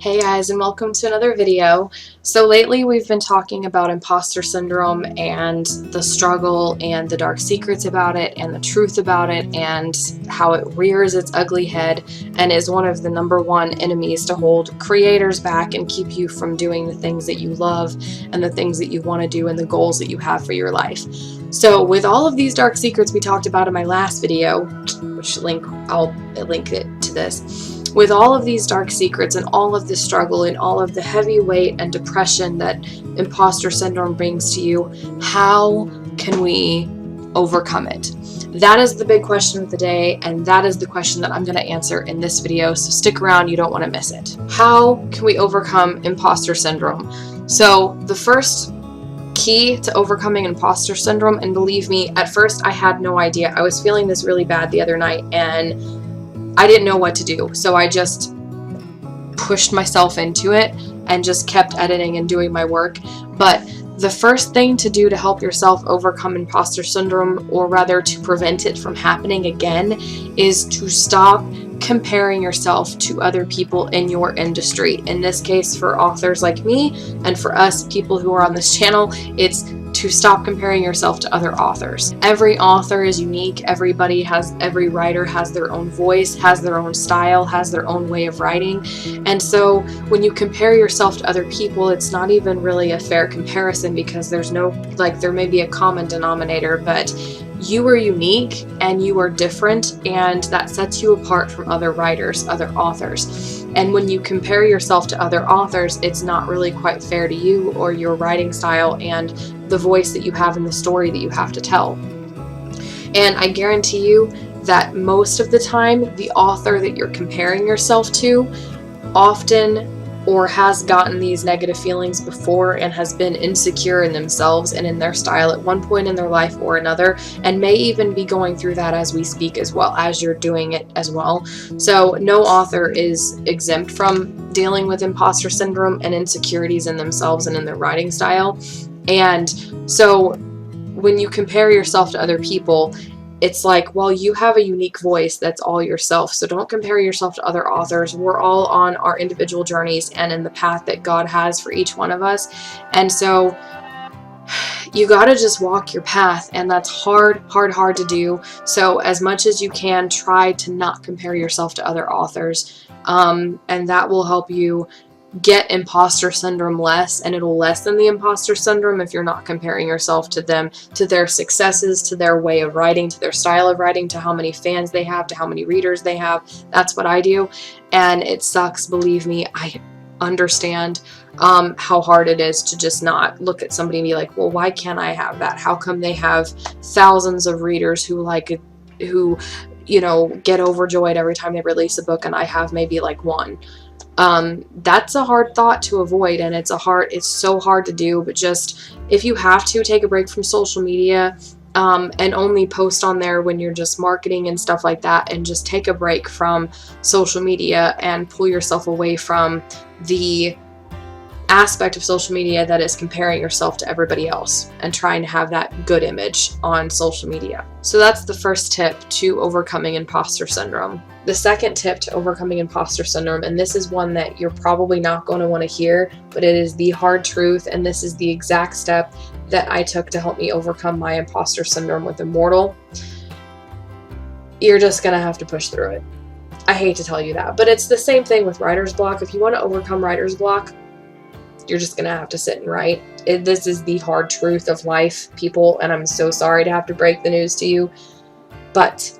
Hey guys, and welcome to another video. So lately we've been talking about imposter syndrome and the struggle and the dark secrets about it and the truth about it and how it rears its ugly head and is one of the #1 enemies to hold creators back and keep you from doing the things that you love and the things that you want to do and the goals that you have for your life. So with all of these dark secrets we talked about in my last video, which I'll link it to this. With all of these dark secrets and all of the struggle and all of the heavy weight and depression that imposter syndrome brings to you, how can we overcome it? That is the big question of the day, and that is the question that I'm going to answer in this video, so stick around, you don't want to miss it. How can we overcome imposter syndrome? So the first key to overcoming imposter syndrome, and believe me, at first I had no idea. I was feeling this really bad the other night, and I didn't know what to do, so I just pushed myself into it and just kept editing and doing my work. But the first thing to do to help yourself overcome imposter syndrome, or rather to prevent it from happening again, is to stop comparing yourself to other people in your industry. In this case, for authors like me, and for us people who are on this channel, it's to stop comparing yourself to other authors. Every author is unique. Every writer has their own voice, has their own style, has their own way of writing. And so when you compare yourself to other people, it's not even really a fair comparison, because there's no, there may be a common denominator, but you are unique and you are different, and that sets you apart from other writers, other authors. And when you compare yourself to other authors, it's not really quite fair to you or your writing style and the voice that you have in the story that you have to tell. And I guarantee you that most of the time, the author that you're comparing yourself to often or has gotten these negative feelings before and has been insecure in themselves and in their style at one point in their life or another, and may even be going through that as we speak, as well as you're doing it as well. So no author is exempt from dealing with imposter syndrome and insecurities in themselves and in their writing style. And so when you compare yourself to other people, it's like, well, you have a unique voice that's all yourself, so don't compare yourself to other authors. We're all on our individual journeys and in the path that God has for each one of us. And so you gotta just walk your path, and that's hard to do. So as much as you can, try to not compare yourself to other authors, and that will help you get imposter syndrome less, and it'll lessen the imposter syndrome if you're not comparing yourself to them, to their successes, to their way of writing, to their style of writing, to how many fans they have, to how many readers they have. That's what I do, and it sucks, believe me. I understand how hard it is to just not look at somebody and be like, well, why can't I have that? How come they have thousands of readers who get overjoyed every time they release a book, and I have maybe one? That's a hard thought to avoid, and it's so hard to do. But just, if you have to, take a break from social media, and only post on there when you're just marketing and stuff like that, and just take a break from social media and pull yourself away from the aspect of social media that is comparing yourself to everybody else and trying to have that good image on social media. So that's the first tip to overcoming imposter syndrome. The second tip to overcoming imposter syndrome, and this is one that you're probably not going to want to hear, but it is the hard truth, and this is the exact step that I took to help me overcome my imposter syndrome with Immortal. You're just going to have to push through it. I hate to tell you that, but it's the same thing with writer's block. If you want to overcome writer's block, you're just going to have to sit and write. This is the hard truth of life, people, and I'm so sorry to have to break the news to you. But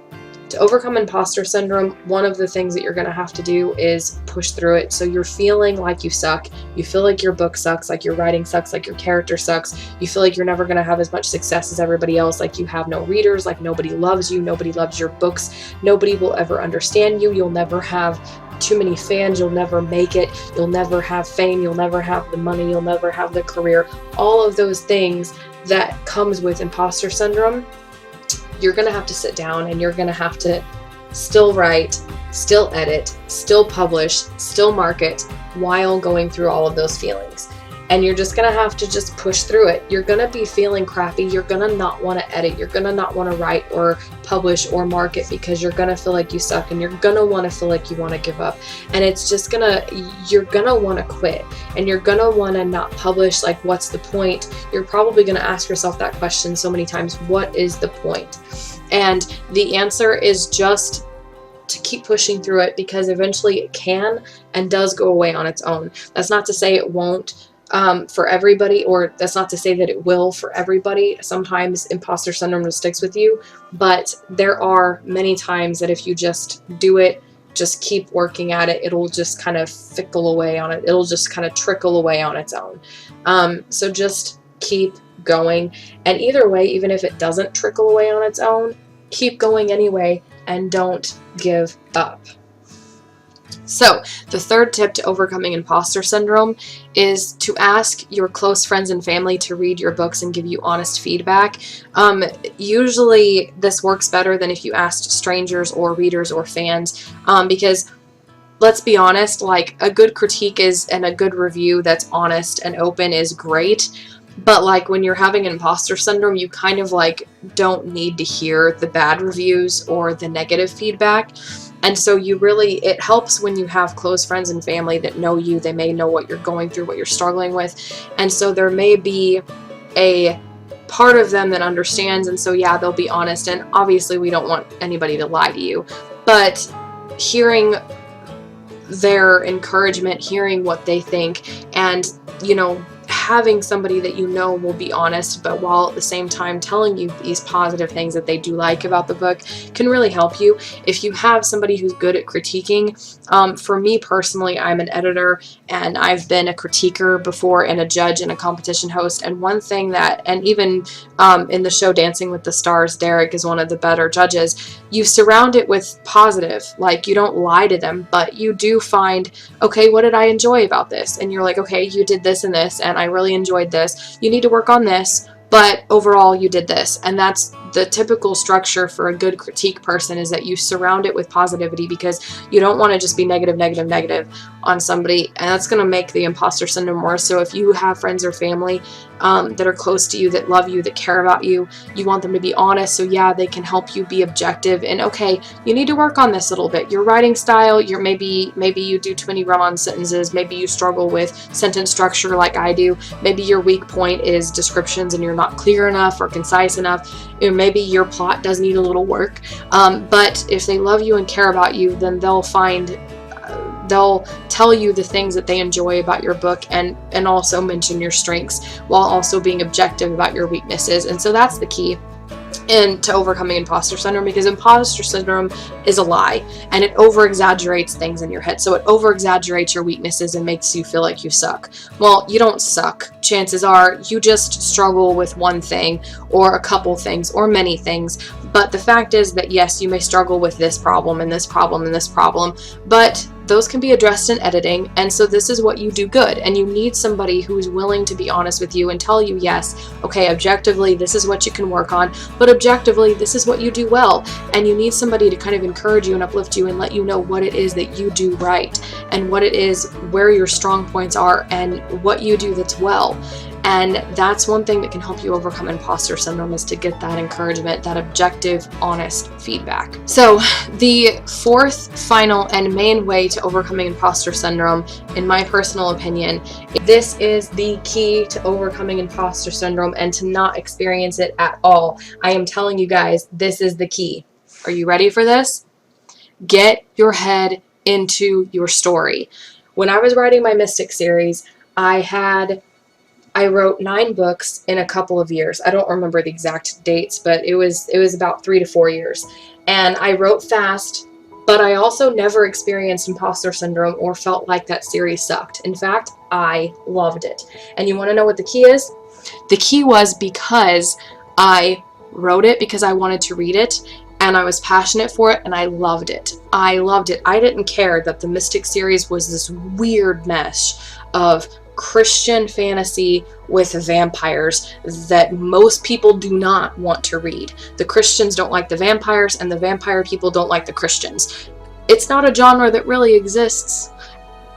to overcome imposter syndrome, one of the things that you're going to have to do is push through it. So you're feeling like you suck. You feel like your book sucks, like your writing sucks, like your character sucks. You feel like you're never going to have as much success as everybody else, like you have no readers, like nobody loves you, nobody loves your books, nobody will ever understand you, you'll never have too many fans, you'll never make it, you'll never have fame, you'll never have the money, you'll never have the career. All of those things that comes with imposter syndrome, you're going to have to sit down and you're going to have to still write, still edit, still publish, still market while going through all of those feelings. and you're just gonna have to just push through it. You're gonna be feeling crappy. You're gonna not want to edit. You're gonna not want to write or publish or market because you're gonna feel like you suck, and you're gonna want to feel like you want to give up, and it's just you're gonna want to quit, and you're gonna want to not publish. Like, what's the point? You're probably gonna ask yourself that question so many times. What is the point? And the answer is just to keep pushing through it, because eventually it can and does go away on its own. That's not to say it won't for everybody, or that's not to say that it will for everybody. Sometimes imposter syndrome just sticks with you, but there are many times that if you just do it, just keep working at it, it'll just kind of fickle away on it. It'll just kind of trickle away on its own. So just keep going. And either way, even if it doesn't trickle away on its own, keep going anyway, and don't give up. So the third tip to overcoming imposter syndrome is to ask your close friends and family to read your books and give you honest feedback. Usually this works better than if you asked strangers or readers or fans, because let's be honest, like, a good critique and a good review that's honest and open is great. But like, when you're having imposter syndrome, you kind of like don't need to hear the bad reviews or the negative feedback. And so it helps when you have close friends and family that know you. They may know what you're going through, what you're struggling with. And so there may be a part of them that understands. And so, yeah, they'll be honest. And obviously we don't want anybody to lie to you. But hearing their encouragement, hearing what they think, and, having somebody that you know will be honest, but while at the same time telling you these positive things that they do like about the book, can really help you. If you have somebody who's good at critiquing, for me personally, I'm an editor, and I've been a critiquer before, and a judge and a competition host. And one thing and even in the show Dancing with the Stars, Derek is one of the better judges. You surround it with positive, like, you don't lie to them, but you do find, okay, what did I enjoy about this? And you're like, okay, you did this and this, and I really enjoyed this. You need to work on this, but overall you did this. And that's the typical structure for a good critique person, is that you surround it with positivity, because you don't want to just be negative on somebody, and that's going to make the imposter syndrome worse. So if you have friends or family that are close to you, that love you, that care about you, you want them to be honest. So yeah, they can help you be objective, and okay, you need to work on this a little bit. Your writing style, maybe you do too many run-on sentences, maybe you struggle with sentence structure like I do, maybe your weak point is descriptions and you're not clear enough or concise enough, maybe your plot does need a little work, but if they love you and care about you, then they'll tell you the things that they enjoy about your book, and also mention your strengths while also being objective about your weaknesses. And so that's the key to overcoming imposter syndrome, because imposter syndrome is a lie, and it over exaggerates things in your head. So it over exaggerates your weaknesses and makes you feel like you suck. Well, you don't suck. Chances are you just struggle with one thing, or a couple things, or many things. But the fact is that yes, you may struggle with this problem and this problem and this problem, but those can be addressed in editing. And so this is what you do good, and you need somebody who's willing to be honest with you and tell you, yes, okay, objectively this is what you can work on, but objectively this is what you do well. And you need somebody to kind of encourage you and uplift you and let you know what it is that you do right, and what it is, where your strong points are, and what you do that's well. And that's one thing that can help you overcome imposter syndrome, is to get that encouragement, that objective, honest feedback. So the fourth, final, and main way to overcoming imposter syndrome, in my personal opinion, this is the key to overcoming imposter syndrome and to not experience it at all. I am telling you guys, this is the key. Are you ready for this? Get your head into your story. When I was writing my Mystic series, I wrote 9 books in a couple of years. I don't remember the exact dates, but it was about 3 to 4 years. And I wrote fast, but I also never experienced imposter syndrome or felt like that series sucked. In fact, I loved it. And you want to know what the key is? The key was because I wrote it because I wanted to read it, and I was passionate for it, and I loved it. I loved it. I didn't care that the Mystic series was this weird mesh of Christian fantasy with vampires that most people do not want to read. The Christians don't like the vampires, and the vampire people don't like the Christians. It's not a genre that really exists.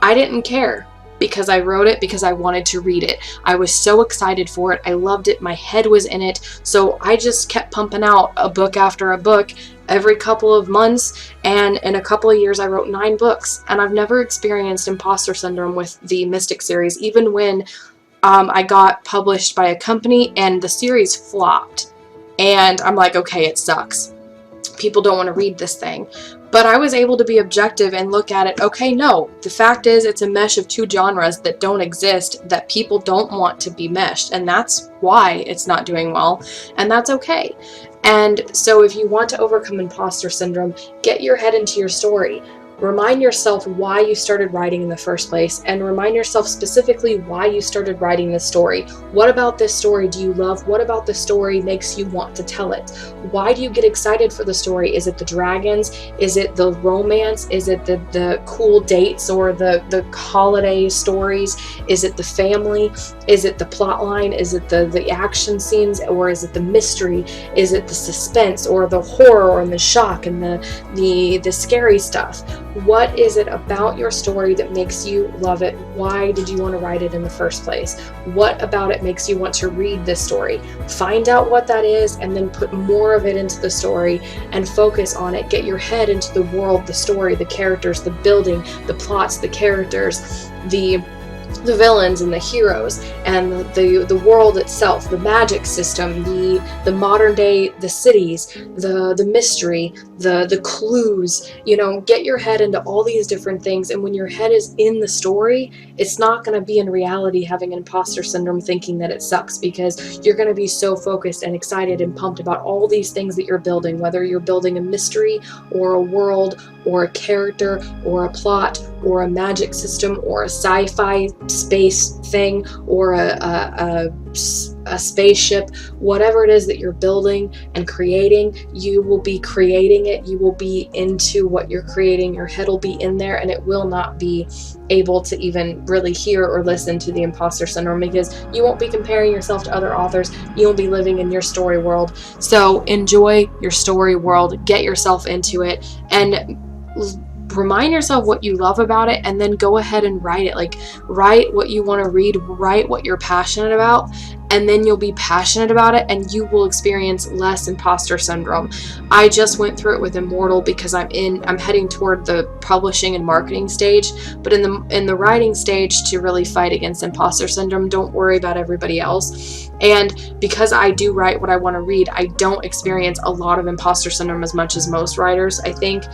I didn't care. because I wrote it because I wanted to read it. I was so excited for it. I loved it. My head was in it. So I just kept pumping out a book after a book every couple of months, and in a couple of years I wrote 9 books. And I've never experienced imposter syndrome with the Mystic series, even when I got published by a company and the series flopped. And I'm like, okay, it sucks. People don't want to read this thing. But I was able to be objective and look at it. Okay, no, the fact is it's a mesh of 2 genres that don't exist, that people don't want to be meshed. And that's why it's not doing well. And that's okay. And so if you want to overcome imposter syndrome, get your head into your story. Remind yourself why you started writing in the first place, and remind yourself specifically why you started writing this story. What about this story do you love? What about the story makes you want to tell it? Why do you get excited for the story? Is it the dragons? Is it the romance? Is it the cool dates or the holiday stories? Is it the family? Is it the plot line? Is it the action scenes? Or is it the mystery? Is it the suspense or the horror and the shock and the scary stuff? What is it about your story that makes you love it? Why did you want to write it in the first place? What about it makes you want to read this story? Find out what that is and then put more of it into the story and focus on it. Get your head into the world, the story, the characters, the building, the plots, the characters, the villains and the heroes, and the world itself, the magic system, the modern day, the cities, the mystery, the clues. You know, get your head into all these different things, and when your head is in the story, it's not going to be in reality having imposter syndrome thinking that it sucks, because you're going to be so focused and excited and pumped about all these things that you're building, whether you're building a mystery or a world or a character or a plot or a magic system or a sci-fi space thing or a spaceship. Whatever it is that you're building and creating, you will be creating it. You will be into what you're creating. Your head will be in there, and it will not be able to even really hear or listen to the imposter syndrome, because you won't be comparing yourself to other authors. You won't be living in your story world. So enjoy your story world, get yourself into it, and remind yourself what you love about it, and then go ahead and write it. Like, write what you want to read, write what you're passionate about, and then you'll be passionate about it, and you will experience less imposter syndrome. I just went through it with Immortal because I'm heading toward the publishing and marketing stage, but in the writing stage, to really fight against imposter syndrome, don't worry about everybody else. And because I do write what I want to read, I don't experience a lot of imposter syndrome as much as most writers, I think.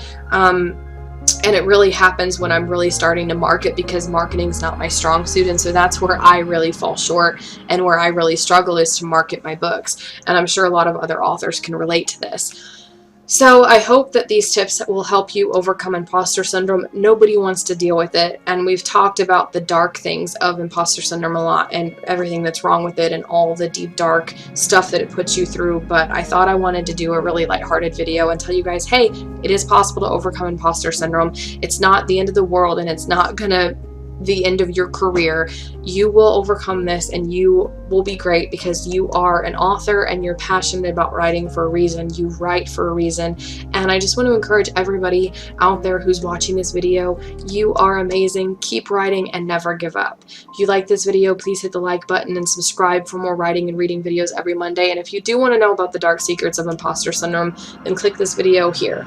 And it really happens when I'm really starting to market, because marketing's not my strong suit. And so that's where I really fall short, and where I really struggle is to market my books. And I'm sure a lot of other authors can relate to this. So I hope that these tips will help you overcome imposter syndrome. Nobody wants to deal with it, and we've talked about the dark things of imposter syndrome a lot, and everything that's wrong with it, and all the deep dark stuff that it puts you through. But I thought I wanted to do a really lighthearted video and tell you guys, hey, it is possible to overcome imposter syndrome. It's not the end of the world, and it's not gonna the end of your career. You will overcome this, and you will be great, because you are an author and you're passionate about writing for a reason. You write for a reason. And I just want to encourage everybody out there who's watching this video, you are amazing. Keep writing and never give up. If you like this video, please hit the like button and subscribe for more writing and reading videos every Monday. And if you do want to know about the dark secrets of imposter syndrome, then click this video here.